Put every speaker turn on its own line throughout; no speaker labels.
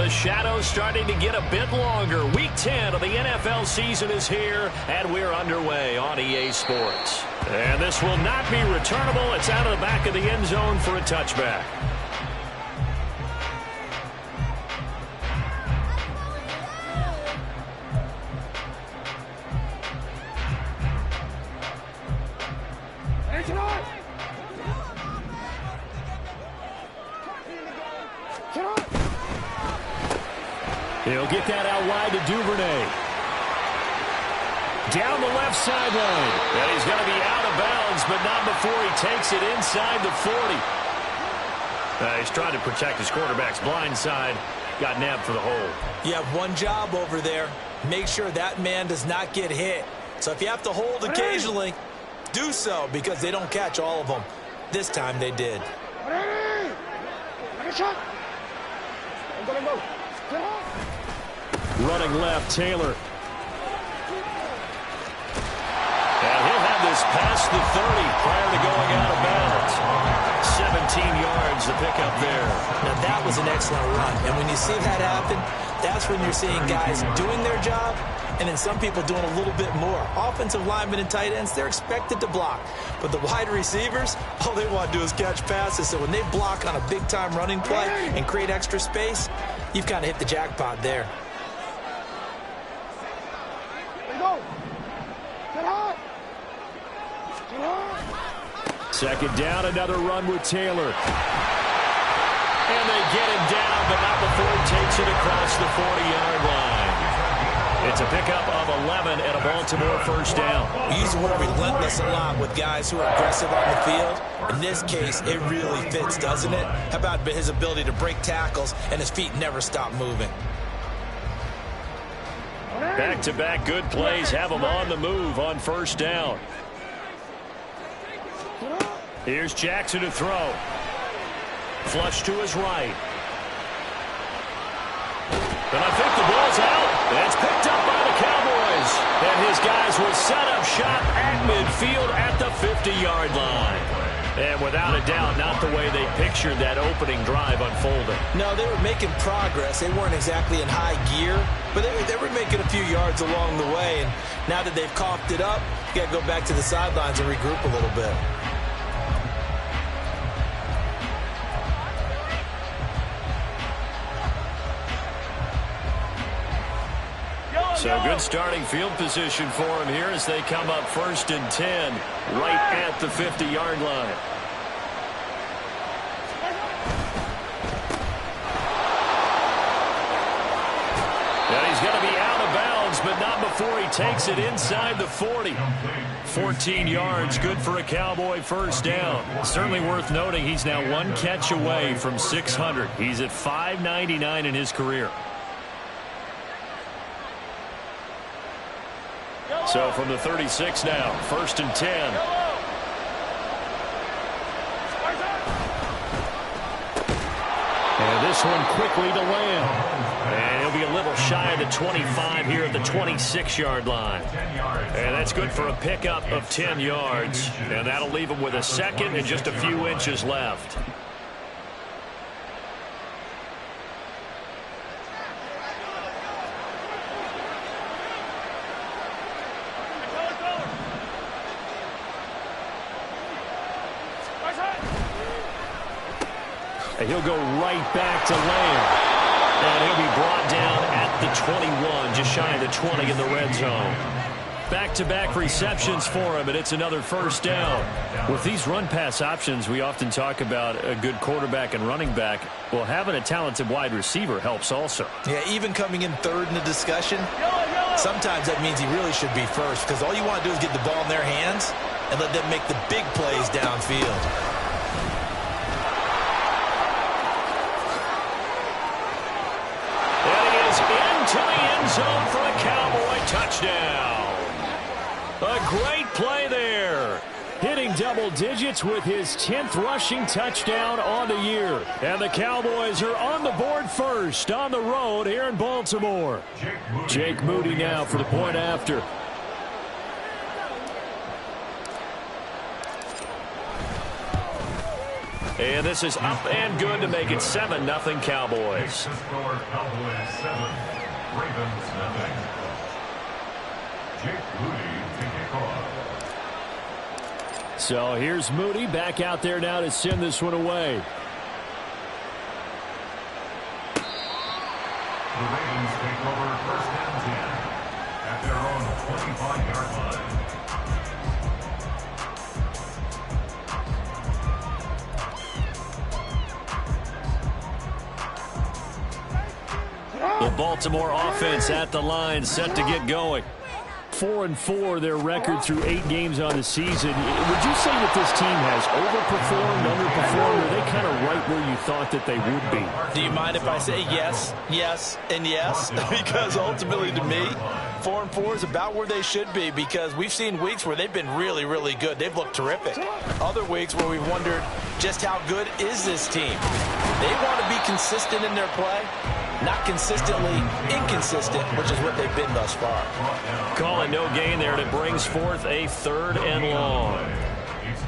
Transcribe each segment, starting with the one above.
The shadow's starting to get a bit longer. Week 10 of the NFL season is here, and we're underway on EA Sports. And this will not be returnable. It's out of the back of the end zone for a touchback. He'll get that out wide to Duvernay. Down the left sideline. And he's going to be out of bounds, but not before he takes it inside the 40. He's trying to protect his quarterback's blind side. Got nabbed for the hole.
You have one job over there. Make sure that man does not get hit. So if you have to hold occasionally, do so, because they don't catch all of them. This time they did.
Running left, Taylor. And he'll have this past the 30 prior to going out of bounds. 17 yards to pick up there.
Now that was an excellent run. And when you see that happen, that's when you're seeing guys doing their job and then some people doing a little bit more. Offensive linemen and tight ends, they're expected to block. But the wide receivers, all they want to do is catch passes. So when they block on a big-time running play and create extra space, you've kind of hit the jackpot there.
Second down, another run with Taylor. And they get him down, but not before he takes it across the 40-yard line. It's a pickup of 11 and a Baltimore first down.
We use the word relentless a lot with guys who are aggressive on the field. In this case, it really fits, doesn't it? How about his ability to break tackles and his feet never stop moving?
Back-to-back good plays have him on the move on first down. Here's Jackson to throw. Flush to his right. And I think the ball's out. It's picked up by the Cowboys. And his guys will set up shop at midfield at the 50-yard line. And without a doubt, not the way they pictured that opening drive unfolding.
No, they were making progress. They weren't exactly in high gear, but they were making a few yards along the way. And now that they've coughed it up, you got to go back to the sidelines and regroup a little bit.
So good starting field position for him here as they come up 1st and 10 right at the 50-yard line. And he's going to be out of bounds, but not before he takes it inside the 40. 14 yards, good for a Cowboy first down. Certainly worth noting he's now one catch away from 600. He's at 599 in his career. So from the 36 now, 1st and 10. And this one quickly to land. And he'll be a little shy of the 25 here at the 26-yard line. And that's good for a pickup of 10 yards. And that'll leave him with a second and just a few inches left. And he'll go right back to Lamb. And he'll be brought down at the 21, just shy of the 20 in the red zone. Back-to-back receptions for him, and it's another first down. With these run-pass options, we often talk about a good quarterback and running back. Well, having a talented wide receiver helps also.
Yeah, even coming in third in the discussion, sometimes that means he really should be first, because all you want to do is get the ball in their hands and let them make the big plays downfield.
To the end zone for a Cowboy touchdown. A great play there. Hitting double digits with his 10th rushing touchdown on the year. And the Cowboys are on the board first on the road here in Baltimore. Jake Moody now for the point after. And this is up and good to make it 7-0 Cowboys. So here's Moody back out there now to send this one away.
The Ravens take over first and 10 at their own 25-yard line.
The Baltimore offense at the line, set to get going. 4-4 their record through 8 games on the season. Would you say that this team has overperformed, underperformed, or are they kind of right where you thought that they would be?
Do you mind if I say yes, yes, and yes? Because ultimately to me, 4-4 is about where they should be, because we've seen weeks where they've been really, really good. They've looked terrific. Other weeks where we've wondered just how good is this team. They want to be consistent in their play, not consistently inconsistent, which is what they've been thus far.
Calling no gain there, and it brings forth a 3rd and long.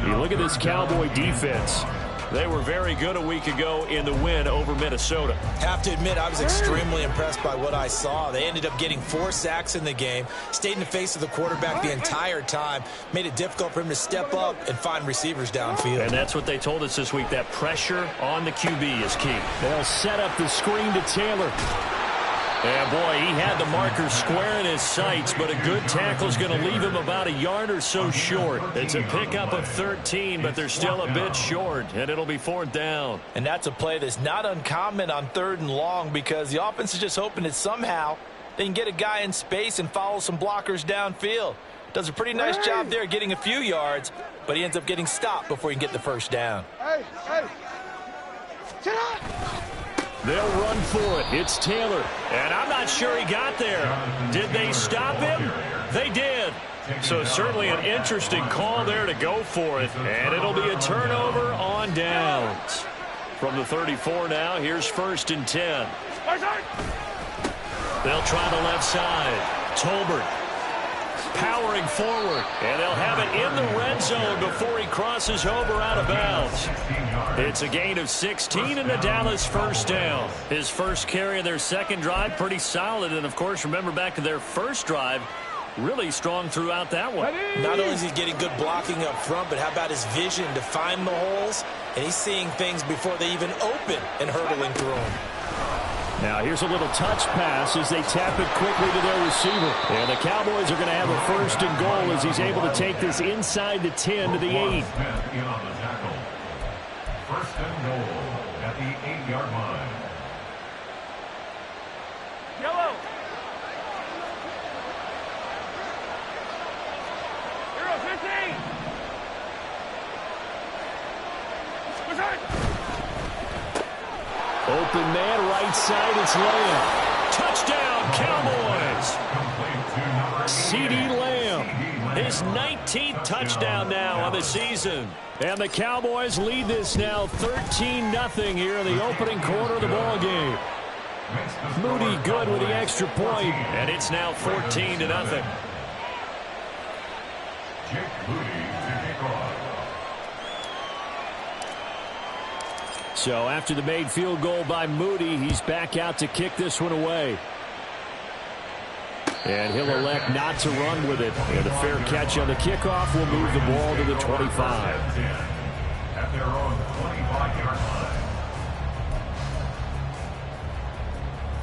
You look at this Cowboy defense. They were very good a week ago in the win over Minnesota.
Have to admit, I was extremely impressed by what I saw. They ended up getting 4 sacks in the game, stayed in the face of the quarterback the entire time, made it difficult for him to step up and find receivers downfield.
And that's what they told us this week, that pressure on the QB is key. They'll set up the screen to Taylor. Yeah, boy, he had the marker square in his sights, but a good tackle is going to leave him about a yard or so short. It's a pickup of 13, but they're still a bit short, and it'll be 4th down.
And that's a play that's not uncommon on 3rd and long, because the offense is just hoping that somehow they can get a guy in space and follow some blockers downfield. Does a pretty nice job there getting a few yards, but he ends up getting stopped before he can get the 1st down.
They'll run for it. It's Taylor. And I'm not sure he got there. Did they stop him? They did. So certainly an interesting call there to go for it. And it'll be a turnover on downs. From the 34 now, here's 1st and 10. They'll try the left side. Tolbert powering forward. And they'll have it in the red zone before he crosses over out of bounds. It's a gain of 16 and the Dallas 1st down. His first carry of their 2nd drive, pretty solid. And, of course, remember back to their 1st drive, really strong throughout that one.
Not only is he getting good blocking up front, but how about his vision to find the holes? And he's seeing things before they even open and hurdling through them.
Now here's a little touch pass as they tap it quickly to their receiver. And the Cowboys are going to have a 1st and goal as he's able to take this inside the 10 to the 8.
1st and goal at the 8-yard line.
Yellow. Hero 15.
Open man, right side, it's Lamb. Touchdown, Cowboys! CeeDee Lamb, his 19th touchdown now on the season. And the Cowboys lead this now 13-0 here in the opening quarter of the ball game. Moody good with the extra point, and it's now 14-0. So after the made field goal by Moody, he's back out to kick this one away. And he'll elect not to run with it. And a fair catch on the kickoff will move the ball to the 25.
At their own 25-yard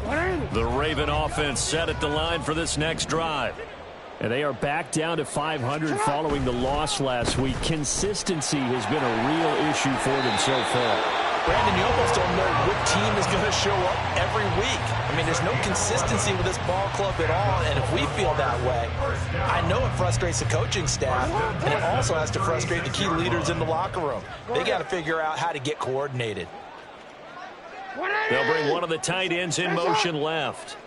line.
The Raven offense set at the line for this next drive. And they are back down to 500 following the loss last week. Consistency has been a real issue for them so far.
Brandon, you almost don't know what team is going to show up every week. I mean, there's no consistency with this ball club at all, and if we feel that way, I know it frustrates the coaching staff, and it also has to frustrate the key leaders in the locker room. They got to figure out how to get coordinated.
They'll bring one of the tight ends in motion left.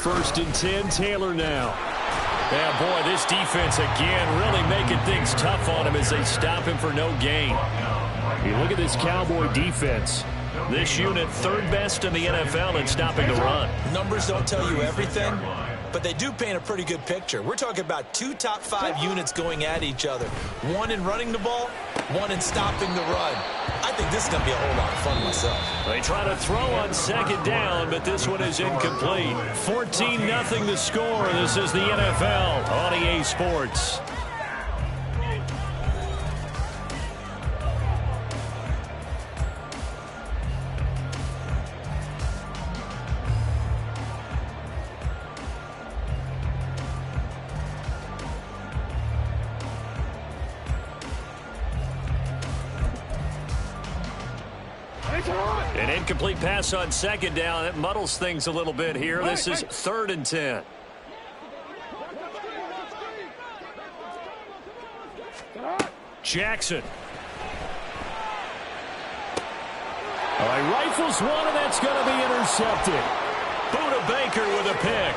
1st and 10, Taylor now. Yeah, boy, this defense again really making things tough on him as they stop him for no gain. You look at this Cowboy defense. This unit 3rd best in the NFL in stopping the run.
Numbers don't tell you everything, but they do paint a pretty good picture. We're talking about 2 top 5 units going at each other. One in running the ball, one in stopping the run. I think this is going to be a whole lot of fun myself.
They try to throw on second down, but this one is incomplete. 14-0 the score. This is the NFL on EA Sports. An incomplete pass on second down. It muddles things a little bit here. This is 3rd and 10. Jackson. All right, rifles one, and that's going to be intercepted. Buda Baker with a pick.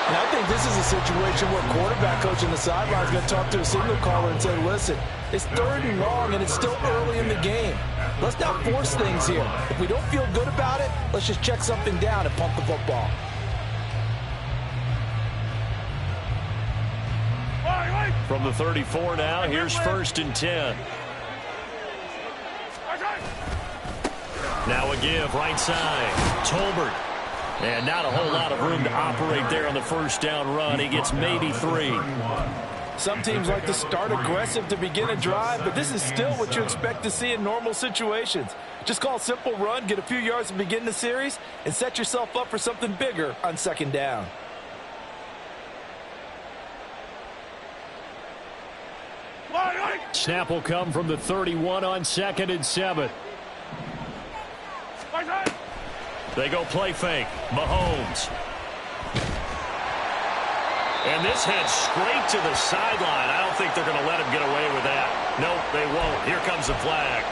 And I think this is a situation where quarterback coach on the sideline is going to talk to a signal caller and say, listen, it's 3rd and long, and it's still early in the game. Let's not force things here. If we don't feel good about it, let's just check something down and pump the football.
From the 34 now, here's 1st and 10. Now a give, right side. Tolbert. And not a whole lot of room to operate there on the first down run. He gets maybe 3.
Some teams like to start aggressive to begin a drive, but this is still what you expect to see in normal situations. Just call a simple run, get a few yards to begin the series, and set yourself up for something bigger on second down.
Snap will come from the 31 on 2nd and 7. They go play fake. Mahomes. And this heads straight to the sideline. I don't think they're going to let him get away with that. Nope, they won't. Here comes the flag.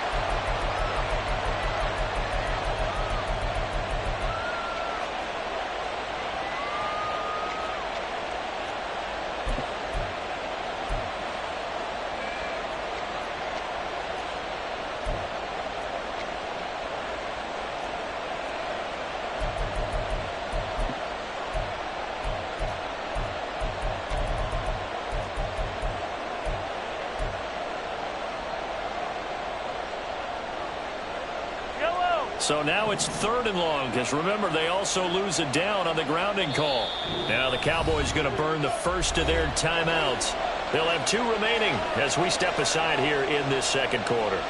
So now it's 3rd and long, because remember, they also lose a down on the grounding call. Now the Cowboys going to burn the first of their timeouts. They'll have 2 remaining as we step aside here in this second quarter.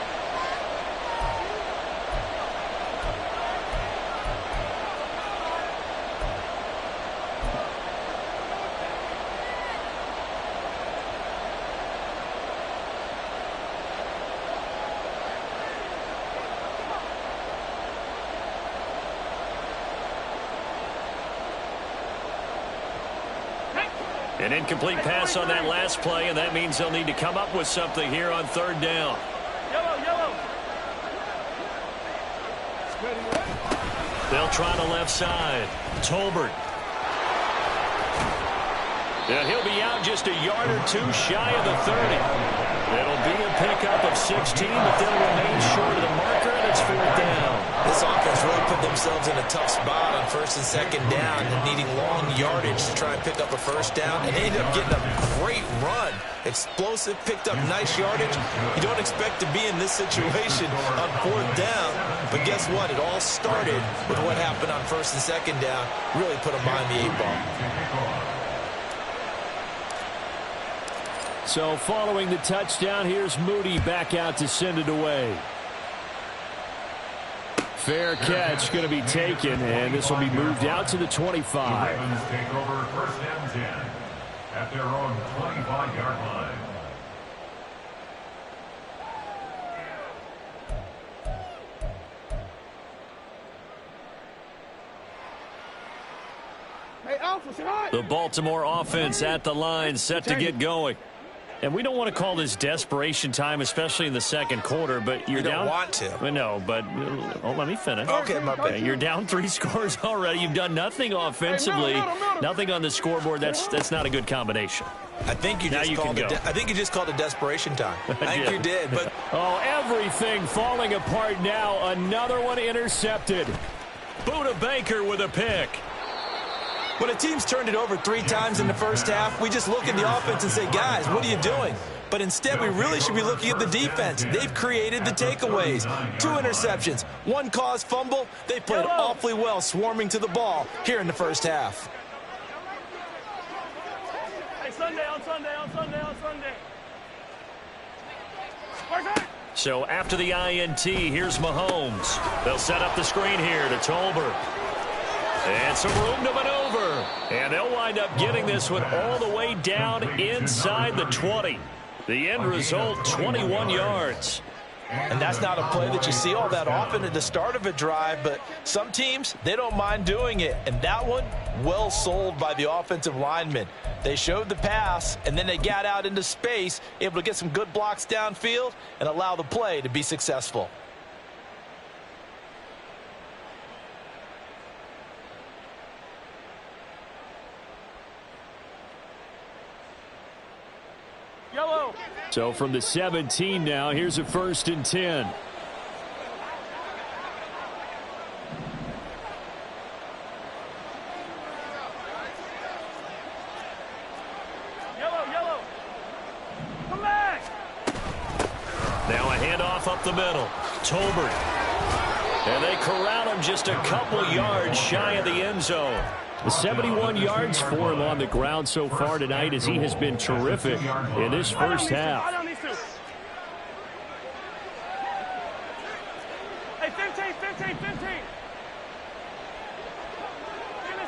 An incomplete pass on that last play, and that means they'll need to come up with something here on 3rd down.
Yellow.
They'll try the left side. Tolbert. And he'll be out just a yard or 2 shy of the 30. It'll be a pickup of 16, but they'll remain short of the marker, and it's 4th down.
This offense really put themselves in a tough spot on 1st and 2nd down, and needing long yardage to try and pick up a 1st down, and they ended up getting a great run. Explosive, picked up nice yardage. You don't expect to be in this situation on 4th down, but guess what? It all started with what happened on 1st and 2nd down. Really put them behind the 8 ball.
So following the touchdown, here's Moody back out to send it away. Fair catch going to be taken, and this will be moved out to the 25.
The Ravens take over 1st and 10 at their own 25-yard line.
Hey, Alpha, say hi.
The Baltimore offense at the line, set to get going. And we don't want to call this desperation time, especially in the second quarter, but you're down.
You don't want to.
No, but let me finish.
Okay, my bad.
You're down 3 scores already. You've done nothing offensively. Nothing on the scoreboard. That's not a good combination.
I think you just called it desperation time. I think you did. But
everything falling apart now. Another one intercepted. Buda Baker with a pick.
When a team's turned it over 3 times in the first half, we just look at the offense and say, guys, what are you doing? But instead, we really should be looking at the defense. They've created the takeaways. 2 interceptions, 1 caused fumble. They played awfully well swarming to the ball here in the first half.
Hey, Sunday, on Sunday, on Sunday, on Sunday.
So after the INT, here's Mahomes. They'll set up the screen here to Tolbert. And some room to maneuver. And they'll wind up getting this one all the way down inside the 20. The end result, 21 yards.
And that's not a play that you see all that often at the start of a drive, but some teams, they don't mind doing it. And that one, well sold by the offensive linemen. They showed the pass, and then they got out into space, able to get some good blocks downfield and allow the play to be successful.
Yellow.
So from the 17 now, here's a 1st and 10.
Yellow. Come back.
Now a handoff up the middle. Tolbert. And they corral him just a couple yards shy of the end zone. 71 yards for him on the ground so far tonight as he has been terrific in this first half.
Hey, 15. Finish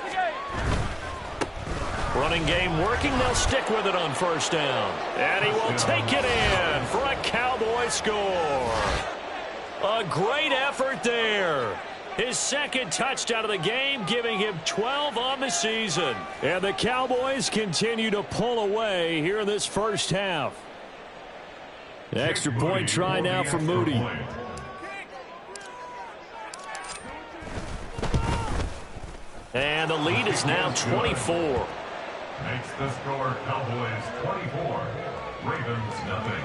the game.
Running game working. They'll stick with it on 1st down. And he will take it in for a Cowboy score. A great effort there. His 2nd touchdown of the game, giving him 12 on the season. And the Cowboys continue to pull away here in this first half. Extra point try now for Moody. And the lead is now 24.
Makes the score Cowboys 24, Ravens nothing.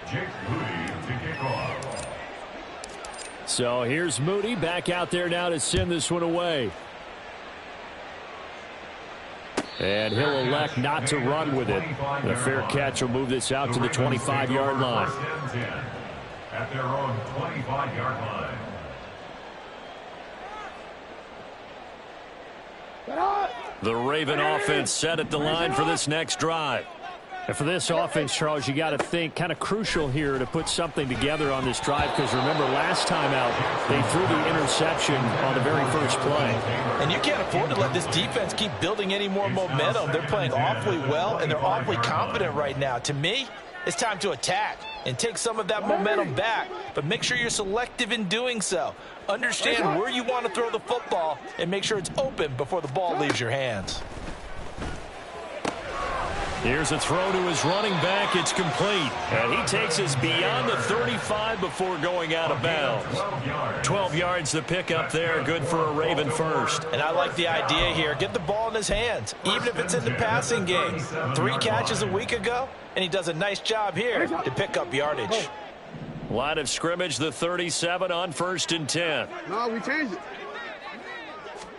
Jake Moody to kick off.
So here's Moody back out there now to send this one away. And he'll elect not to run with it. The fair catch will move this out to the 25-yard line.
At their own 25-yard line.
The Raven offense set at the line for this next drive. And for this offense, Charles, you got to think kind of crucial here to put something together on this drive, because remember last time out they threw the interception on the very first play.
And you can't afford to let this defense keep building any more momentum. They're playing awfully well, and they're awfully confident right now. To me, it's time to attack and take some of that momentum back, but make sure you're selective in doing so. Understand where you want to throw the football and make sure it's open before the ball leaves your hands.
Here's a throw to his running back. It's complete. And he takes us beyond the 35 before going out of bounds. 12 yards to pick up there. Good for a Raven first.
And I like the idea here. Get the ball in his hands, even if it's in the passing game. 3 catches a week ago, and he does a nice job here to pick up yardage.
Line of scrimmage, the 37 on 1st and 10.
No, we changed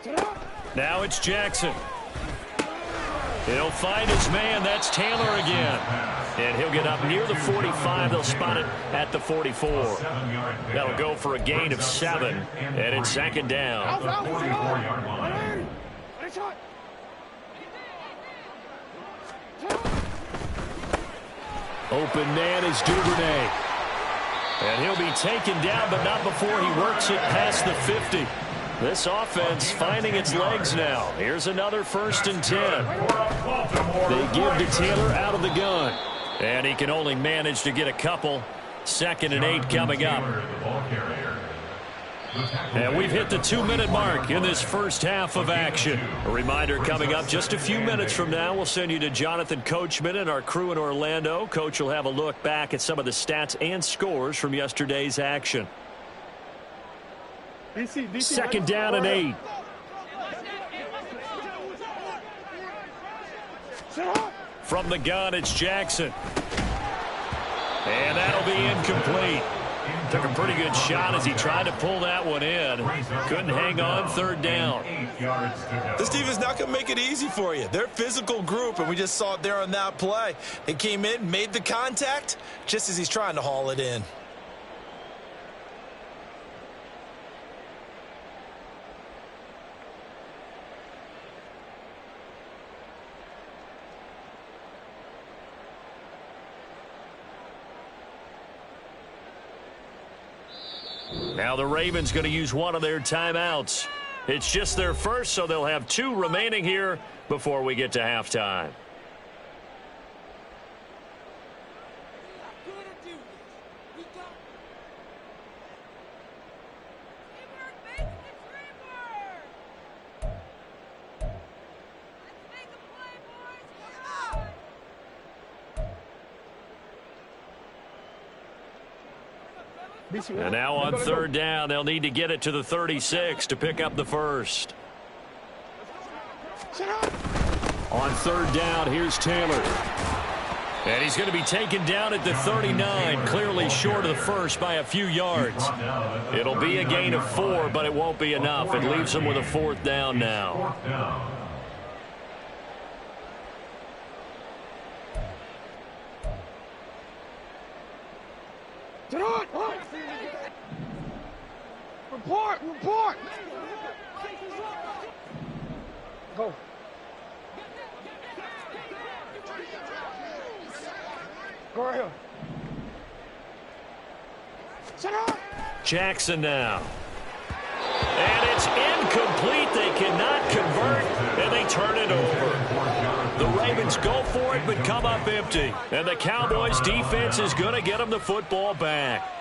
it.
Now it's Jackson. He'll find his man. That's Taylor again. And he'll get up near the 45. They'll spot it at the 44. That'll go for a gain of 7. And it's 2nd down. Open man is Duvernay. And he'll be taken down, but not before he works it past the 50. This offense finding its legs now. Here's another 1st and 10. They give to Taylor out of the gun. And he can only manage to get a couple. 2nd and 8 coming up. And we've hit the 2-minute mark in this first half of action. A reminder coming up just a few minutes from now, we'll send you to Jonathan Coachman and our crew in Orlando. Coach will have a look back at some of the stats and scores from yesterday's action. 2nd down and 8. From the gun, it's Jackson. And that'll be incomplete. Took a pretty good shot as he tried to pull that one in. Couldn't hang on, third down.
This defense not going to make it easy for you. They're a physical group, and we just saw it there on that play. They came in, made the contact, just as he's trying to haul it in.
Now the Ravens going to use one of their timeouts. It's just their first, so they'll have 2 remaining here before we get to halftime. And now on third down, they'll need to get it to the 36 to pick up the first. On third down, here's Taylor. And he's going to be taken down at the 39, clearly short of the first by a few yards. It'll be a gain of 4, but it won't be enough. It leaves them with a 4th down now.
Report! Go. Go right here. Sit down.
Jackson now. And it's incomplete. They cannot convert, and they turn it over. The Ravens go for it, but come up empty. And the Cowboys' defense is going to get them the football back.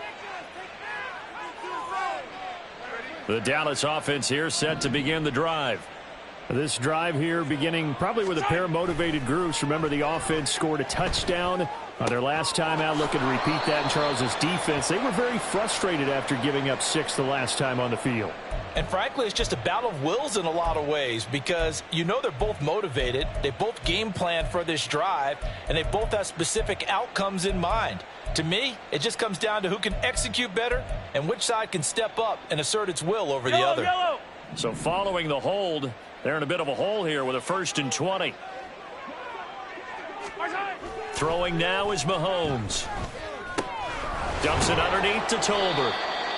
The Dallas offense here set to begin the drive. This drive here beginning probably with a pair of motivated groups. Remember, the offense scored a touchdown on their last time out, looking to repeat that in Charles's defense. They were very frustrated after giving up 6 the last time on the field.
And frankly, it's just a battle of wills in a lot of ways because you know they're both motivated. They both game plan for this drive, and they both have specific outcomes in mind. To me, it just comes down to who can execute better and which side can step up and assert its will over the other.
So following the hold, they're in a bit of a hole here with a 1st and 20. Throwing now is Mahomes. Dumps it underneath to Tolbert.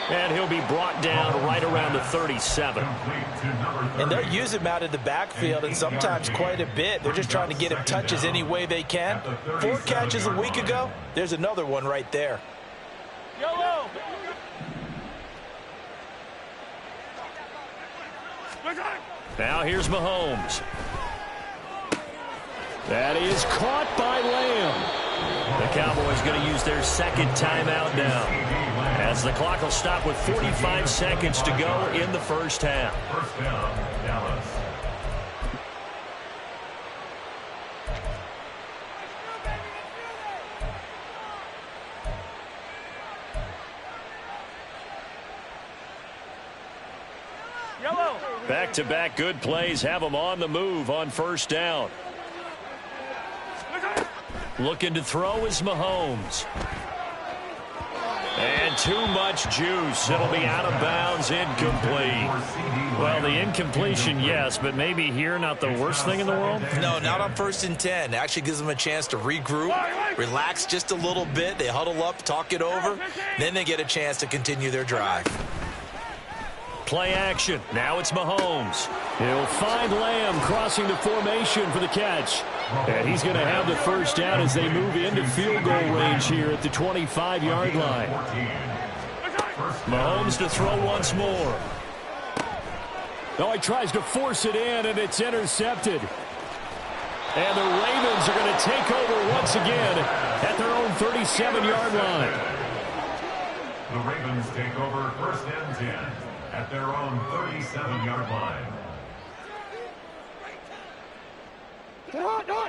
And he'll be brought down right around the 37.
And they're using him out in the backfield, and sometimes quite a bit. They're just trying to get him touches any way they can. 4 catches a week ago. There's another one right there.
Yellow.
Now here's Mahomes. That is caught by Lamb. The Cowboys going to use their 2nd timeout now, as the clock will stop with 45 seconds to go in the first half.
First down, Dallas.
Yellow.
Back-to-back good plays have them on the move on first down. Looking to throw is Mahomes. And too much juice. It'll be out of bounds, incomplete. Well, the incompletion, yes, but maybe here not the worst thing in the world?
No, not on 1st and 10. Actually gives them a chance to regroup, relax just a little bit. They huddle up, talk it over. Then they get a chance to continue their drive.
Play action. Now it's Mahomes. He'll find Lamb crossing the formation for the catch. And he's going to have the first down as they move into field goal range here at the 25-yard line. Mahomes to throw once more. Oh, he tries to force it in, and it's intercepted. And the Ravens are going to take over once again at their own 37-yard line.
The Ravens take over 1st and 10 at their own 37-yard line.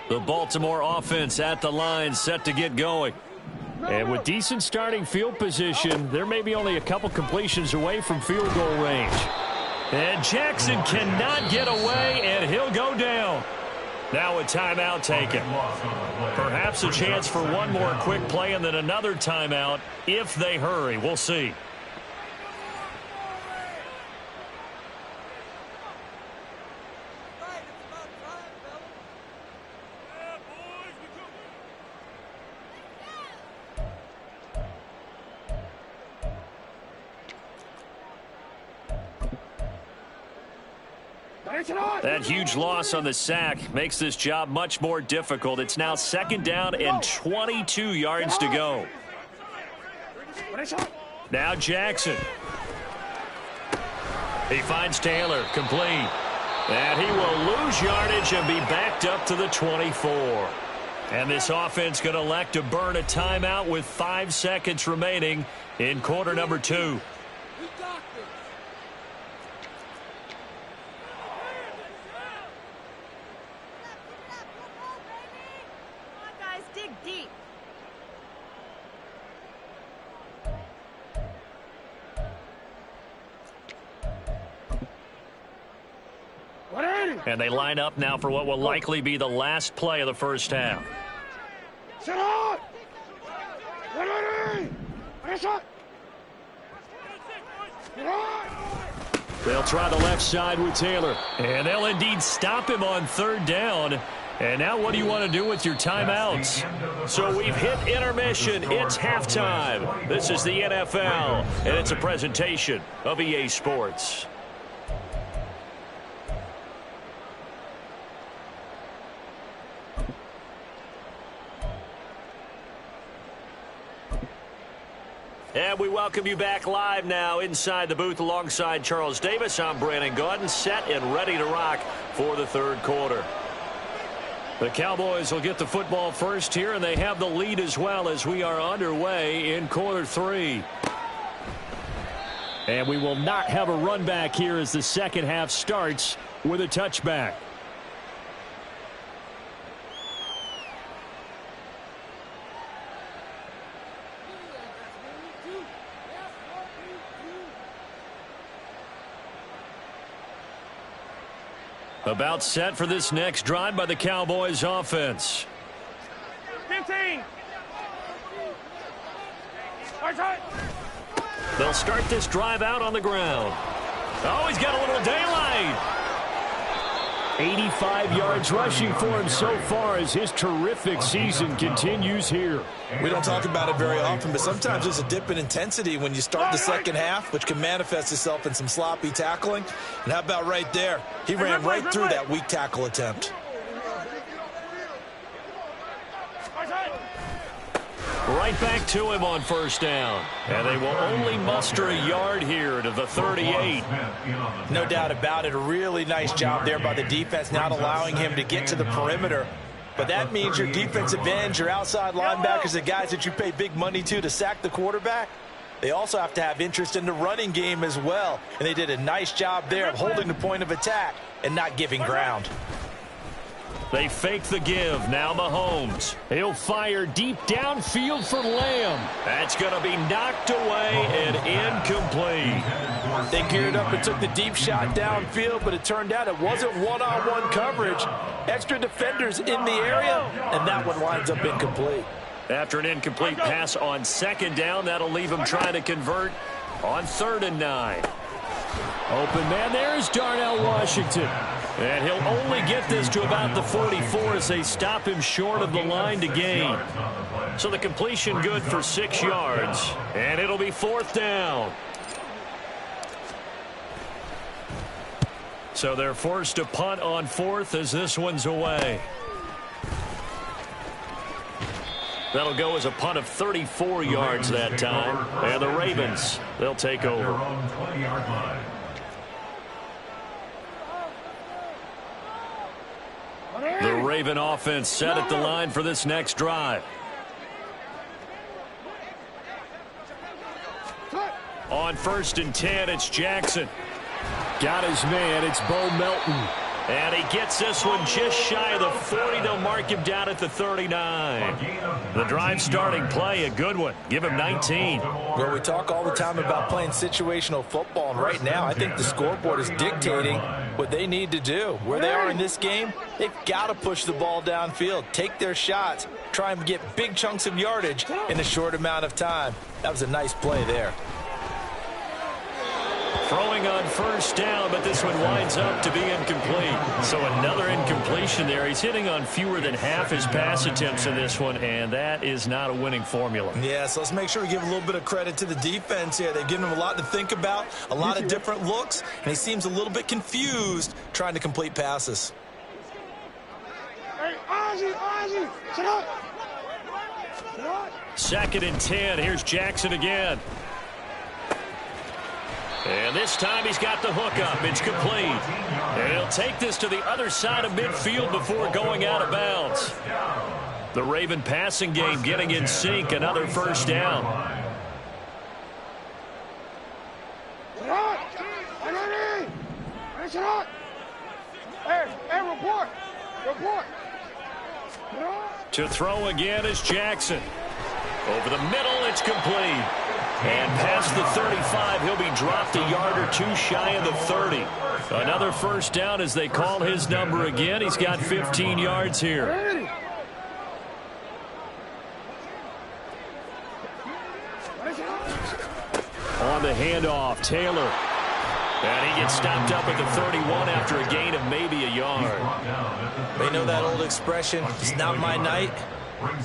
The Baltimore offense at the line, set to get going. And with decent starting field position, there may be only a couple completions away from field goal range. And Jackson cannot get away, and he'll go down. Now a timeout taken. Perhaps a chance for one more quick play and then another timeout if they hurry. We'll see. That huge loss on the sack makes this job much more difficult. It's now 2nd down and 22 yards to go. Now Jackson. He finds Taylor, complete. And he will lose yardage and be backed up to the 24. And this offense going to elect to burn a timeout with 5 seconds remaining in quarter number 2. And they line up now for what will likely be the last play of the first half. They'll try the left side with Taylor. And they'll indeed stop him on 3rd down. And now what do you want to do with your timeouts? So we've hit intermission. It's halftime. This is the NFL, and it's a presentation of EA Sports. And we welcome you back live now inside the booth alongside Charles Davis. I'm Brandon Gaudin, set and ready to rock for the 3rd quarter. The Cowboys will get the football first here, and they have the lead as well as we are underway in quarter 3. And we will not have a run back here as the second half starts with a touchback. About set for this next drive by the Cowboys offense.
15.
They'll start this drive out on the ground. Oh, he's got a little daylight. 85 yards rushing for him so far as his terrific season continues here.
We don't talk about it very often, but sometimes there's a dip in intensity when you start the second half, which can manifest itself in some sloppy tackling. And how about right there? He ran right through that weak tackle attempt.
Right back to him on 1st down. And they will only muster a yard here to the 38.
No doubt about it. A really nice job there by the defense, not allowing him to get to the perimeter. But that means your defensive ends, your outside linebackers, the guys that you pay big money to sack the quarterback, they also have to have interest in the running game as well. And they did a nice job there of holding the point of attack and not giving ground.
They fake the give. Now Mahomes. He'll fire deep downfield for Lamb. That's going to be knocked away and incomplete.
They geared up and took the deep shot downfield, but it turned out it wasn't one-on-one coverage. Extra defenders in the area, and that one winds up incomplete.
After an incomplete pass on 2nd down, that'll leave him trying to convert on 3rd and 9. Open man there is Darnell Washington. And he'll only get this to about the 44 as they stop him short of the line to gain. So the completion good for 6 yards. And it'll be 4th down. So they're forced to punt on 4th as this one's away. That'll go as a punt of 34 yards that time. And the Ravens, they'll take over. The Raven offense set at the line for this next drive. On 1st and 10, it's Jackson. Got his man. It's Bo Melton. And he gets this one just shy of the 40. They'll mark him down at the 39. The drive starting play, a good one. Give him 19.
Well, we talk all the time about playing situational football, and right now I think the scoreboard is dictating what they need to do. Where they are in this game, they've got to push the ball downfield, take their shots, try and get big chunks of yardage in a short amount of time. That was a nice play there.
Throwing on first down, but this one winds up to be incomplete. So another incompletion there. He's hitting on fewer than half his pass attempts in this one, and that is not a winning formula.
Yeah, so let's make sure we give a little bit of credit to the defense here. They've given him a lot to think about, a lot of different looks, and he seems a little bit confused trying to complete passes.
Hey, Ozzie, sit up.
Second and 10. Here's Jackson again. And this time he's got the hook up. It's complete. And he'll take this to the other side of midfield before going out of bounds. The Raven passing game getting in sync. Another first down.
Hey, report.
To throw again is Jackson. Over the middle, it's complete. And past the 35, he'll be dropped a yard or two shy of the 30. Another first down as they call his number again. He's got 15 yards here. On the handoff, Taylor. And he gets stopped up at the 31 after a gain of maybe a yard.
They know that old expression, it's not my night.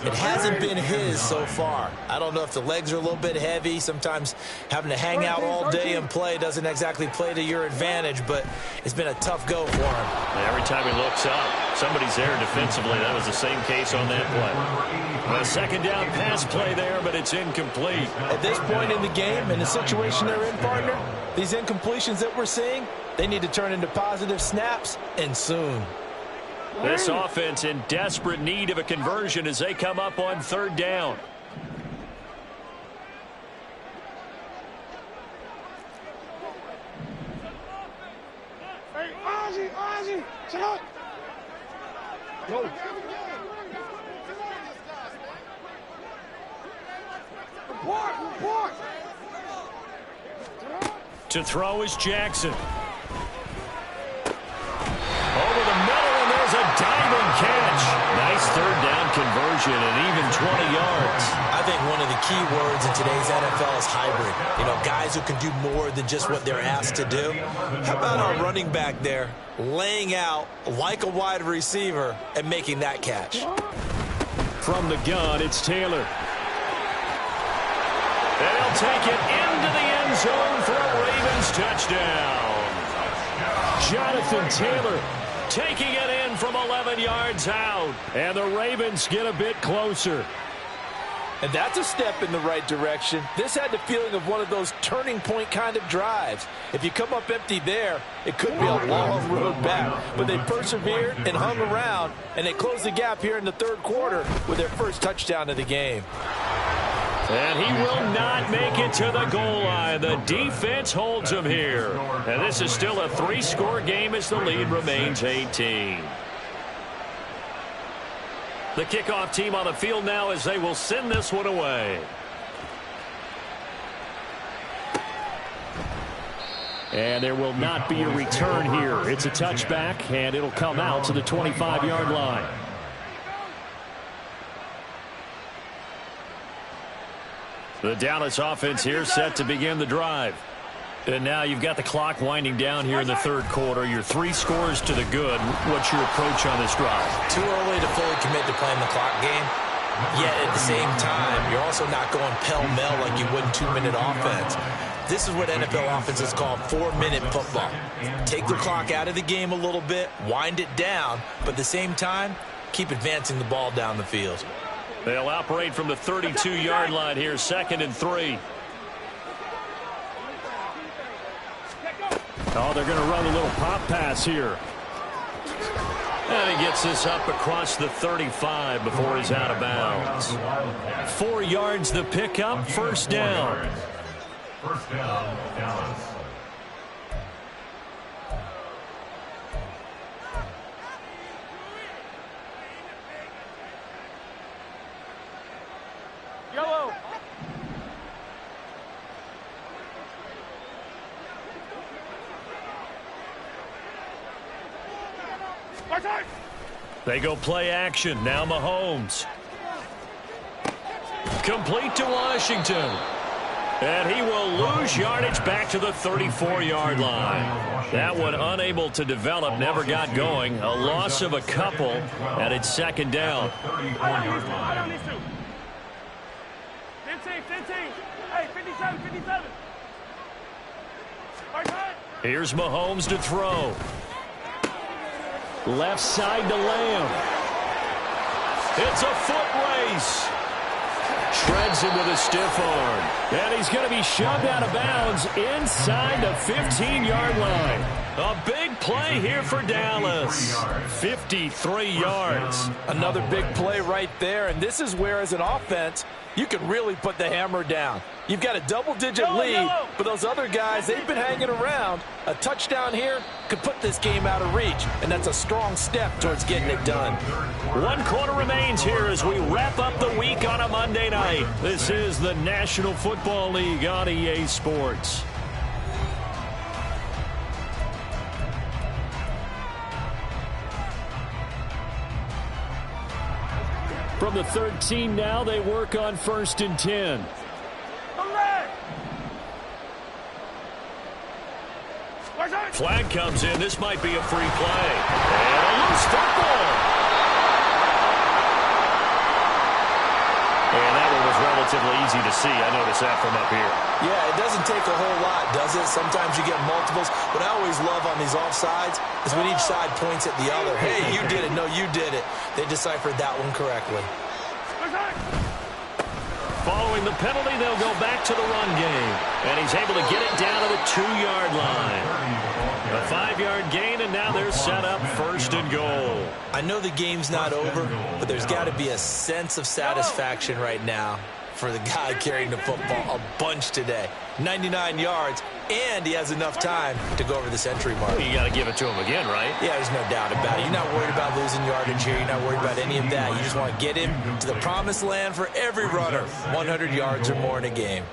It hasn't been his so far. I don't know if the legs are a little bit heavy. Sometimes having to hang out all day and play doesn't exactly play to your advantage, but it's been a tough go for him.
Every time he looks up, somebody's there defensively. That was the same case on that play. A second down pass play there, but it's incomplete.
At this point in the game, in the situation they're in, partner, these incompletions that we're seeing, they need to turn into positive snaps, and soon.
This offense in desperate need of a conversion as they come up on third down.
Hey, Ozzie, sit up. Go. Report.
To throw is Jackson. Over the middle, and there's a diving catch. Nice third down conversion and even 20 yards.
I think one of the key words in today's NFL is hybrid. You know, guys who can do more than just what they're asked to do. How about our running back there laying out like a wide receiver and making that catch?
From the gun, it's Taylor. They'll take it into the end zone for a Ravens touchdown. Jonathan Taylor taking it in from 11 yards out. And the Ravens get a bit closer.
And that's a step in the right direction. This had the feeling of one of those turning point kind of drives. If you come up empty there, it could be a long road back. But they persevered and hung around, and they closed the gap here in the third quarter with their first touchdown of the game.
And he will not make it to the goal line. The defense holds him here. And this is still a three-score game as the lead remains 18. The kickoff team on the field now as they will send this one away. And there will not be a return here. It's a touchback, and it'll come out to the 25-yard line. The Dallas offense here set to begin the drive. And now you've got the clock winding down here in the third quarter. Your 3 scores to the good. What's your approach on this drive?
Too early to fully commit to playing the clock game. Yet at the same time, you're also not going pell-mell like you would in 2-minute offense. This is what NFL offenses call 4-minute football. Take the clock out of the game a little bit, wind it down, but at the same time, keep advancing the ball down the field.
They'll operate from the 32-yard line here, 2nd and 3. Oh, they're going to run a little pop pass here. And he gets this up across the 35 before he's out of bounds. 4 yards the pickup, first down.
First down, Dallas.
They go play action. Now Mahomes. Complete to Washington. And he will lose yardage back to the 34-yard line. That one unable to develop, never got going. A loss of a couple, and it's second down.
15, 15. Hey, 57, 57.
Here's Mahomes to throw. Left side to Lamb. It's a foot race. Shreds him with a stiff arm. And he's going to be shoved out of bounds inside the 15-yard line. A big play here for Dallas. 53 yards.
Another big play right there, and this is where, as an offense, you can really put the hammer down. You've got a double-digit lead, but those other guys, they've been hanging around. A touchdown here could put this game out of reach, and that's a strong step towards getting it done.
1 quarter remains here as we wrap up the week on a Monday night. This is the National Football League on EA Sports. From the 13 now, they work on 1st and 10. Flag comes in. This might be a free play. And a loose football. And that one was relatively easy to see. I noticed that from up here.
Yeah, it doesn't take a whole lot, does it? Sometimes you get multiples. What I always love on these offsides is when each side points at the other. Hey, you did it. No, you did it. They deciphered that one correctly.
Following the penalty, they'll go back to the run game. And he's able to get it down to the 2-yard line. A 5-yard gain, and now they're set up 1st and goal.
I know the game's not over, but there's got to be a sense of satisfaction right now for the guy carrying the football a bunch today. 99 yards, and he has enough time to go over the century mark.
You got to give it to him again, right?
Yeah, there's no doubt about it. You're not worried about losing yardage here. You're not worried about any of that. You just want to get him to the promised land for every runner. 100 yards or more in a game.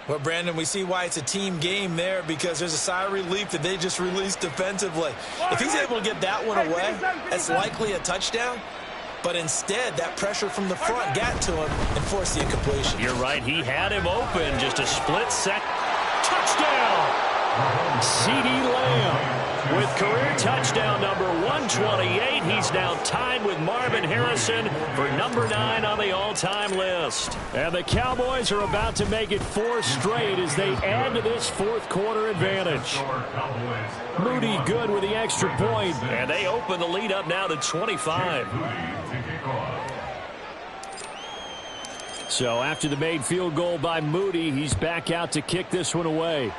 Well, Brandon, we see why it's a team game there, because there's a sigh of relief that they just released defensively. If he's able to get that one away, that's likely a touchdown. But instead, that pressure from the front got to him and forced the incompletion.
You're right. He had him open. Just a split sec. Touchdown! CeeDee Lamb with career touchdown number 128. He's now tied with Marvin Harrison for number 9 on the all-time list. And the Cowboys are about to make it 4 straight as they add to this 4th quarter advantage. Moody good with the extra point, and they open the lead up now to 25. So after the made field goal by Moody, he's back out to kick this one away.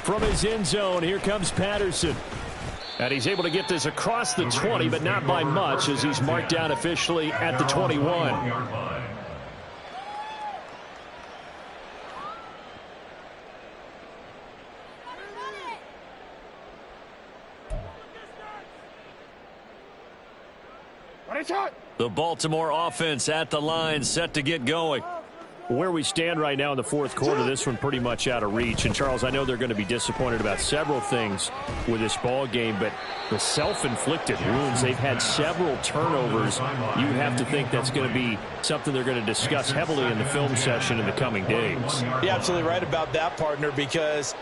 From his end zone, here comes Patterson. And he's able to get this across the 20, but not by much, as he's marked down officially at the 21. The Baltimore offense at the line, set to get going. Where we stand right now in the 4th quarter, this one pretty much out of reach. And, Charles, I know they're going to be disappointed about several things with this ball game, but the self-inflicted wounds, they've had several turnovers. You have to think that's going to be something they're going to discuss heavily in the film session in the coming days.
You're absolutely right about that, partner, because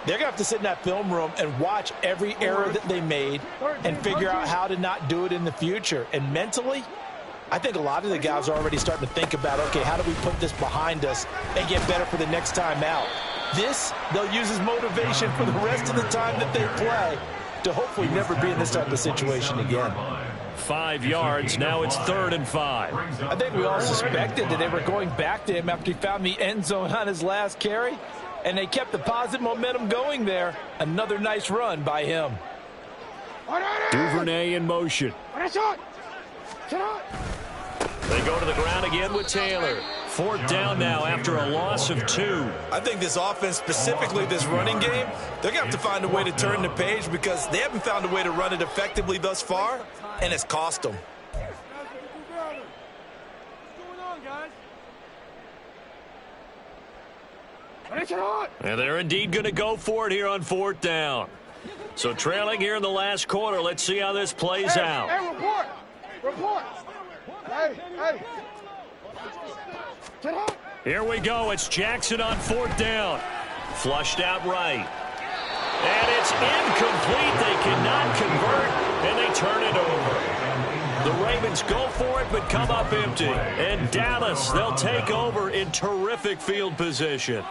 they're going to have to sit in that film room and watch every error that they made and figure out how to not do it in the future. And mentally, I think a lot of the guys are already starting to think about, okay, how do we put this behind us and get better for the next time out? This, they'll use as motivation for the rest of the time that they play to hopefully never be in this type of situation again.
5 yards. Now it's 3rd and 5.
I think we all suspected that they were going back to him after he found the end zone on his last carry, and they kept the positive momentum going there. Another nice run by him.
Duvernay in motion. They go to the ground again with Taylor. 4th down now after a loss of 2.
I think this offense, specifically this running game, they're going to have to find a way to turn the page because they haven't found a way to run it effectively thus far, and it's cost them.
And they're indeed going to go for it here on 4th down. So trailing here in the last quarter. Let's see how this plays out.
Hey, report. Report. Hey. Get up.
Here we go. It's Jackson on 4th down. Flushed out right. And it's incomplete. They cannot convert, and they turn it over. The Ravens go for it, but come up empty. And Dallas, they'll take over in terrific field position.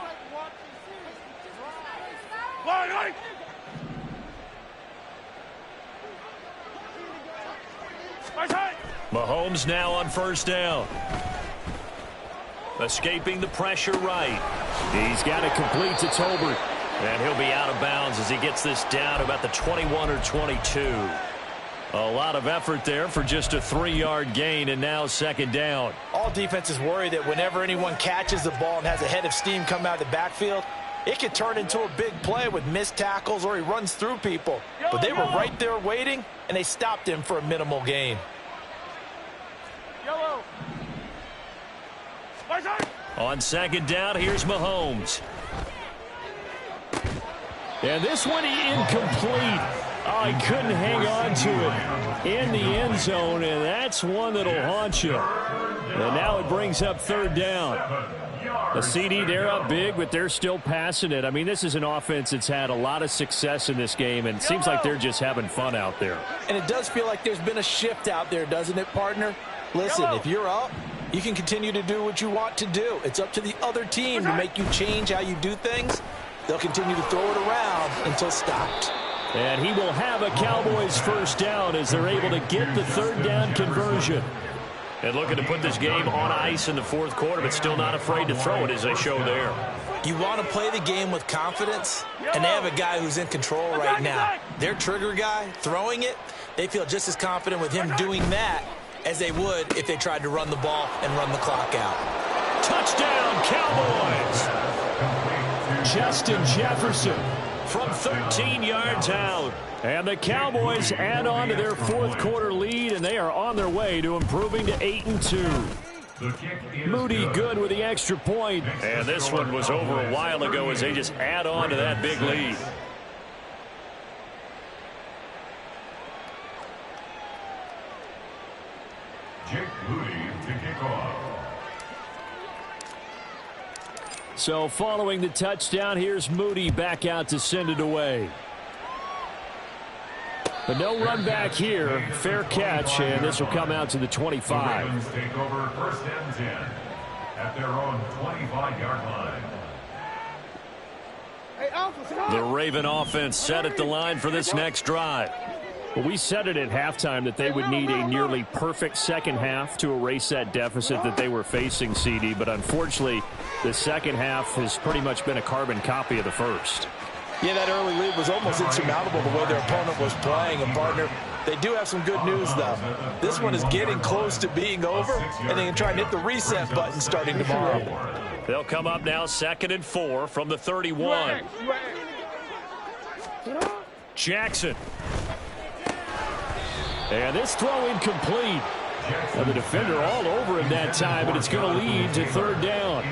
Mahomes now on 1st down. Escaping the pressure right. He's got it complete to Tolbert. And he'll be out of bounds as he gets this down about the 21 or 22. A lot of effort there for just a 3-yard gain, and now 2nd down.
All defenses worry that whenever anyone catches the ball and has a head of steam come out of the backfield, it could turn into a big play with missed tackles or he runs through people. But they were right there waiting, and they stopped him for a minimal gain.
Yellow.
On 2nd down, here's Mahomes. And this one incomplete. Oh, he couldn't hang on to it in the end zone, and that's one that'll haunt you. And now it brings up 3rd down. The CD, they're up big, but they're still passing it. I mean, this is an offense that's had a lot of success in this game, and it seems like they're just having fun out there.
And it does feel like there's been a shift out there, doesn't it, partner? Listen, if you're up, you can continue to do what you want to do. It's up to the other team to make you change how you do things. They'll continue to throw it around until stopped.
And he will have a Cowboys 1st down as they're able to get the 3rd down conversion. And looking to put this game on ice in the 4th quarter, but still not afraid to throw it as they show there.
You want to play the game with confidence, and they have a guy who's in control right now. Their trigger guy, throwing it, they feel just as confident with him doing that as they would if they tried to run the ball and run the clock out.
Touchdown, Cowboys! Justin Jefferson from 13 yards out. And the Cowboys add on to their 4th quarter lead, and they are on their way to improving to 8-2. Moody good with the extra point. And this one was over a while ago as they just add on to that big lead.
Jake Moody to kick off.
So following the touchdown, here's Moody back out to send it away. But no run back here. Fair catch, and this will come out to the 25.
The Ravens take over 1st and 10 at their own 25-yard line.
Hey, Alpha, stop.
The Raven offense set at the line for this next drive. Well, we said it at halftime that they would need a nearly perfect second half to erase that deficit that they were facing, CD. But unfortunately, the second half has pretty much been a carbon copy of the first.
Yeah, that early lead was almost insurmountable the way their opponent was playing. And, partner, they do have some good news, though. This one is getting close to being over, and they can try and hit the reset button starting tomorrow.
They'll come up now 2nd and 4 from the 31. Jackson. And this throw incomplete. Now the defender all over him that time, but it's going to lead to 3rd down.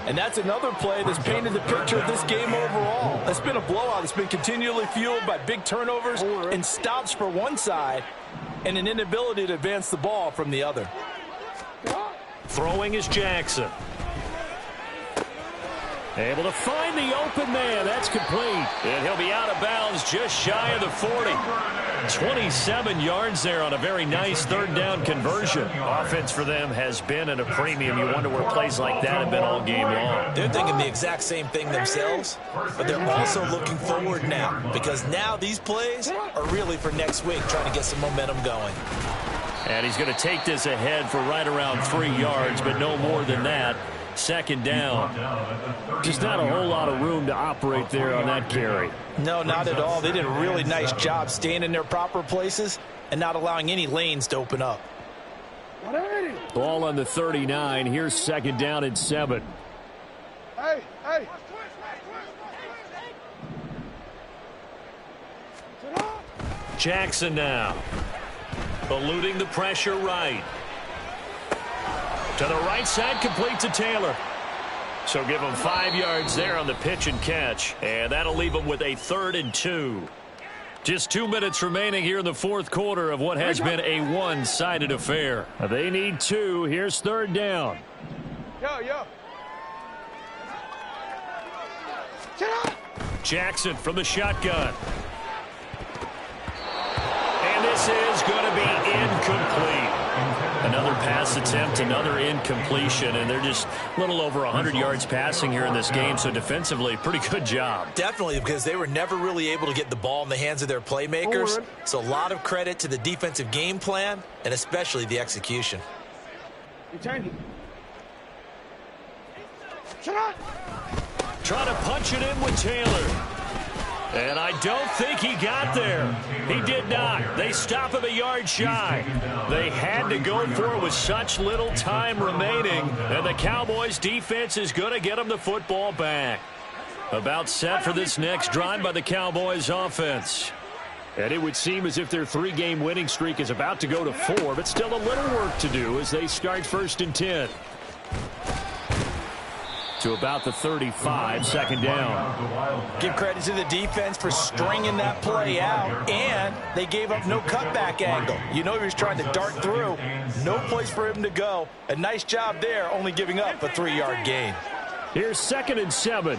And that's another play that's painted the picture of this game overall. It's been a blowout. It's been continually fueled by big turnovers and stops for one side and an inability to advance the ball from the other.
Throwing is Jackson. Able to find the open man. That's complete. And he'll be out of bounds just shy of the 40. 27 yards there on a very nice 3rd down conversion. Offense for them has been at a premium. You wonder where plays like that have been all game long.
They're thinking the exact same thing themselves, but they're also looking forward now because now these plays are really for next week, trying to get some momentum going.
And he's going to take this ahead for right around 3 yards, but no more than that. 2nd down. Just not a whole lot of room to operate there on that carry.
No, not at all. They did a really nice job staying in their proper places and not allowing any lanes to open up.
Ball on the 39. Here's 2nd down and 7.
Hey.
Jackson now. Eluding the pressure right. To the right side, complete to Taylor. So give him 5 yards there on the pitch and catch. And that'll leave him with a 3rd and 2. Just 2 minutes remaining here in the fourth quarter of what has been a one-sided affair. They need 2. Here's third down.
Yo.
Jackson from the shotgun. And this is going to be incomplete. Another pass attempt, another incompletion, and they're just a little over 100 yards passing here in this game, so defensively, pretty good job.
Definitely, because they were never really able to get the ball in the hands of their playmakers. So a lot of credit to the defensive game plan and especially the execution.
Trying to punch it in with Taylor. And I don't think he got there. He did not. They stop him a yard shy. They had to go for it with such little time remaining. And the Cowboys defense is going to get them the football back. About set for this next drive by the Cowboys offense. And it would seem as if their 3-game winning streak is about to go to 4, but still a little work to do as they start first and 10. To about the 35, second down.
Give credit to the defense for stringing that play out, and they gave up no cutback angle. You know he was trying to dart through. No place for him to go. A nice job there, only giving up a 3-yard gain.
Here's second and 7.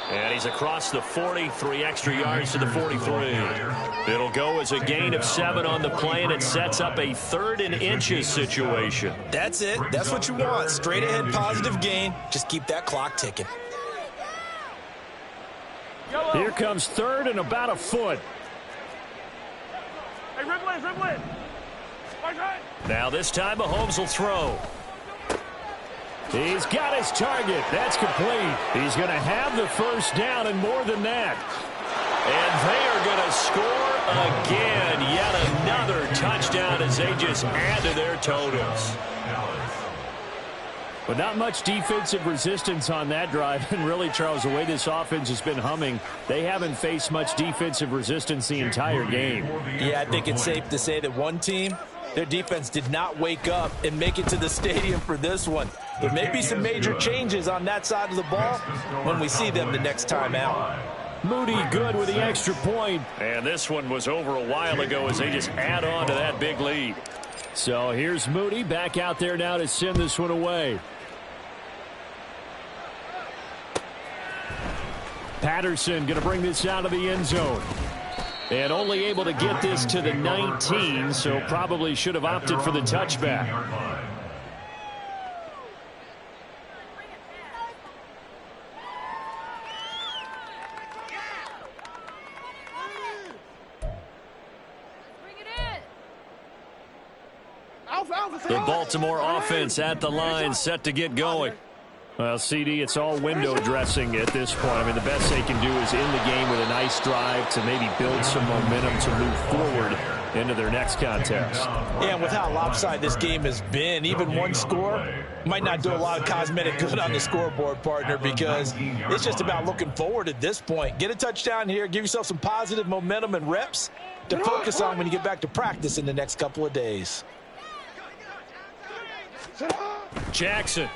And he's across the 40, 3 extra yards to the 43. It'll go as a gain of 7 on the play, and it sets up a 3rd and inches situation.
That's it. That's what you want. Straight ahead positive gain. Just keep that clock ticking.
Here comes 3rd and about a foot.
Hey, Ridley.
Now this time Mahomes will throw. He's got his target. That's complete. He's going to have the first down and more than that. And they are going to score again. Yet another touchdown as they just add to their totals. But not much defensive resistance on that drive. And really, Charles, the way this offense has been humming, they haven't faced much defensive resistance the entire game.
Yeah, I think it's safe to say that one team, their defense did not wake up and make it to the stadium for this one. There may be some major changes on that side of the ball when we see them the next time out.
Moody good with the extra point. And this one was over a while ago as they just add on to that big lead. So here's Moody back out there now to send this one away. Patterson going to bring this out of the end zone. And only able to get this to the 19, so probably should have opted for the touchback. The Baltimore offense at the line, set to get going. Well, CD, it's all window dressing at this point. I mean, the best they can do is in the game with a nice drive to maybe build some momentum to move forward into their next contest.
Yeah, and with how lopsided this game has been, even one score might not do a lot of cosmetic good on the scoreboard, partner, because it's just about looking forward at this point. Get a touchdown here, give yourself some positive momentum and reps to focus on when you get back to practice in the next couple of days.
Jackson.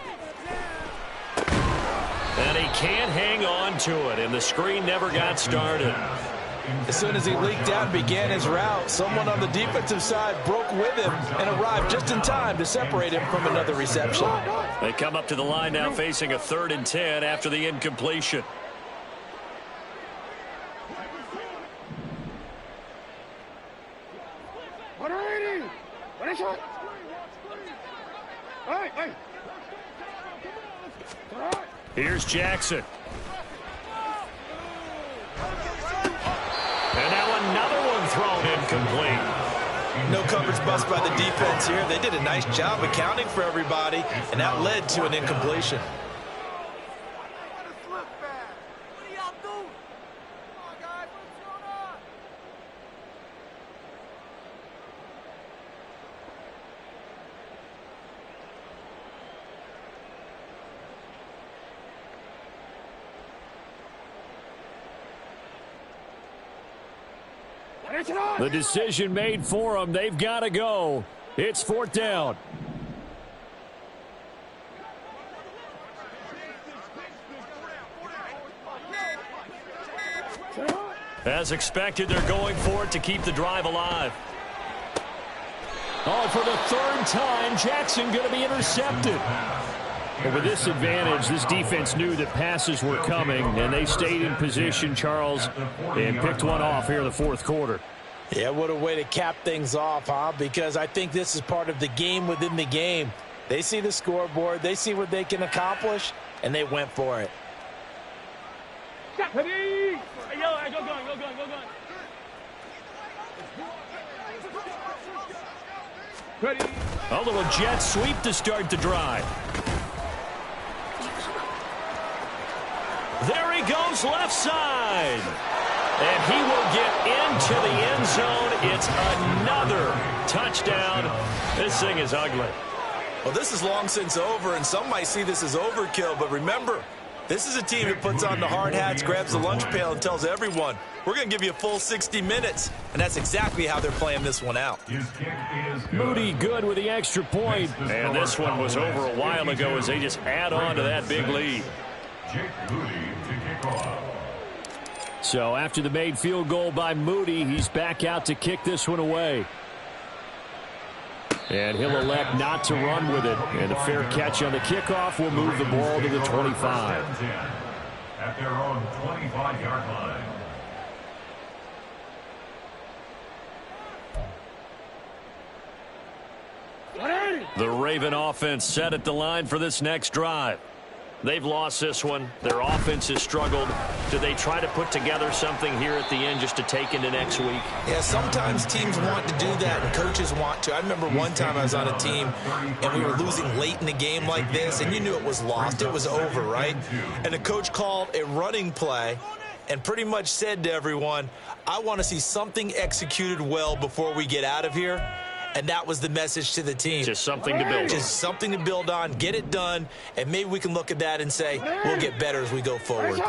And he can't hang on to it, and the screen never got started.
As soon as he leaked out and began his route, someone on the defensive side broke with him and arrived just in time to separate him from another reception.
They come up to the line now facing a 3rd and 10 after the incompletion. Here's Jackson. And now another one thrown incomplete.
No coverage bust by the defense here. They did a nice job accounting for everybody, and that led to an incompletion.
The decision made for them. They've got to go. It's 4th down. As expected, they're going for it to keep the drive alive. Oh, for the third time, Jackson going to be intercepted. But with this advantage, this defense knew that passes were coming, and they stayed in position, Charles, and picked one off here in the fourth quarter.
Yeah, what a way to cap things off, huh? Because I think this is part of the game within the game. They see the scoreboard, they see what they can accomplish, and they went for it.
Ready? Go going. Ready?
A little jet sweep to start the drive. There he goes, left side. And he will get into the end zone. It's another touchdown. This thing is ugly.
Well, this is long since over, and some might see this as overkill, but remember, this is a team that puts on the hard hats, grabs the lunch pail, and tells everyone, we're going to give you a full 60 minutes. And that's exactly how they're playing this one out.
His kick is good.
Moody good with the extra point. And this one was over a while ago as they just add on to that big lead.
Jake Moody to kick off.
So after the made field goal by Moody, he's back out to kick this one away. And he'll elect not to run with it. And a fair catch on the kickoff will move the ball to the 25.
At their own 25-yard line.
The Raven offense set at the line for this next drive. They've lost this one. Their offense has struggled. Do they try to put together something here at the end just to take into next week?
Yeah, sometimes teams want to do that and coaches want to. I remember one time I was on a team and we were losing late in the game like this, and you knew it was lost. It was over, right? And the coach called a running play and pretty much said to everyone, I want to see something executed well before we get out of here. And that was the message to the team.
Just something to build on.
Just something to build on, get it done, and maybe we can look at that and say, we'll get better as we go forward.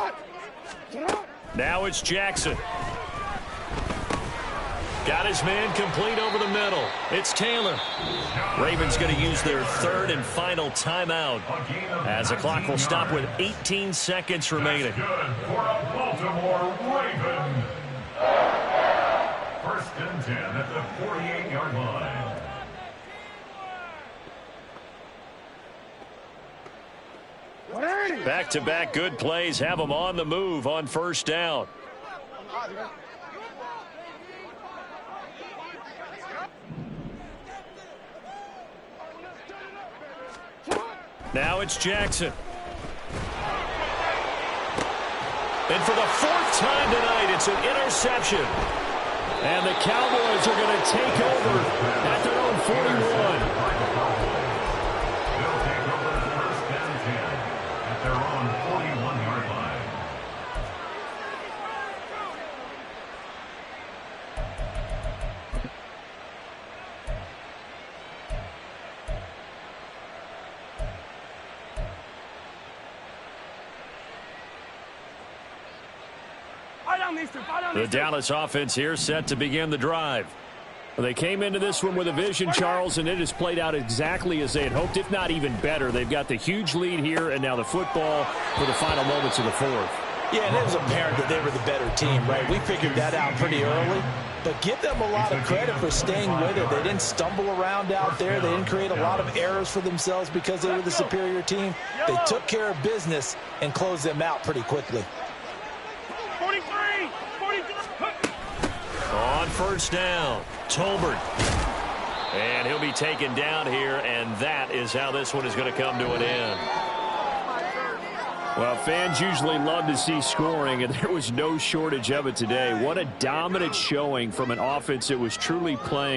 Now it's Jackson. Got his man complete over the middle. It's Taylor. Ravens going to use their third and final timeout as the clock will stop with 18 seconds remaining.
Good for a Baltimore Raven. First and 10 at the 48-yard line.
Back-to-back good plays have them on the move on first down. Now it's Jackson. And for the fourth time tonight, it's an interception. And the Cowboys are going to take over at their own 41.
They'll take over first and 10 at their own 41-yard line.
The Dallas offense here set to begin the drive. They came into this one with a vision, Charles, and it has played out exactly as they had hoped, if not even better. They've got the huge lead here, and now the football for the final moments of the fourth.
Yeah, and it was apparent that they were the better team, right? We figured that out pretty early. But give them a lot of credit for staying with it. They didn't stumble around out there. They didn't create a lot of errors for themselves because they were the superior team. They took care of business and closed them out pretty quickly.
43.
On first down, Tolbert. And he'll be taken down here, and that is how this one is going to come to an end. Well, fans usually love to see scoring, and there was no shortage of it today. What a dominant showing from an offense that was truly playing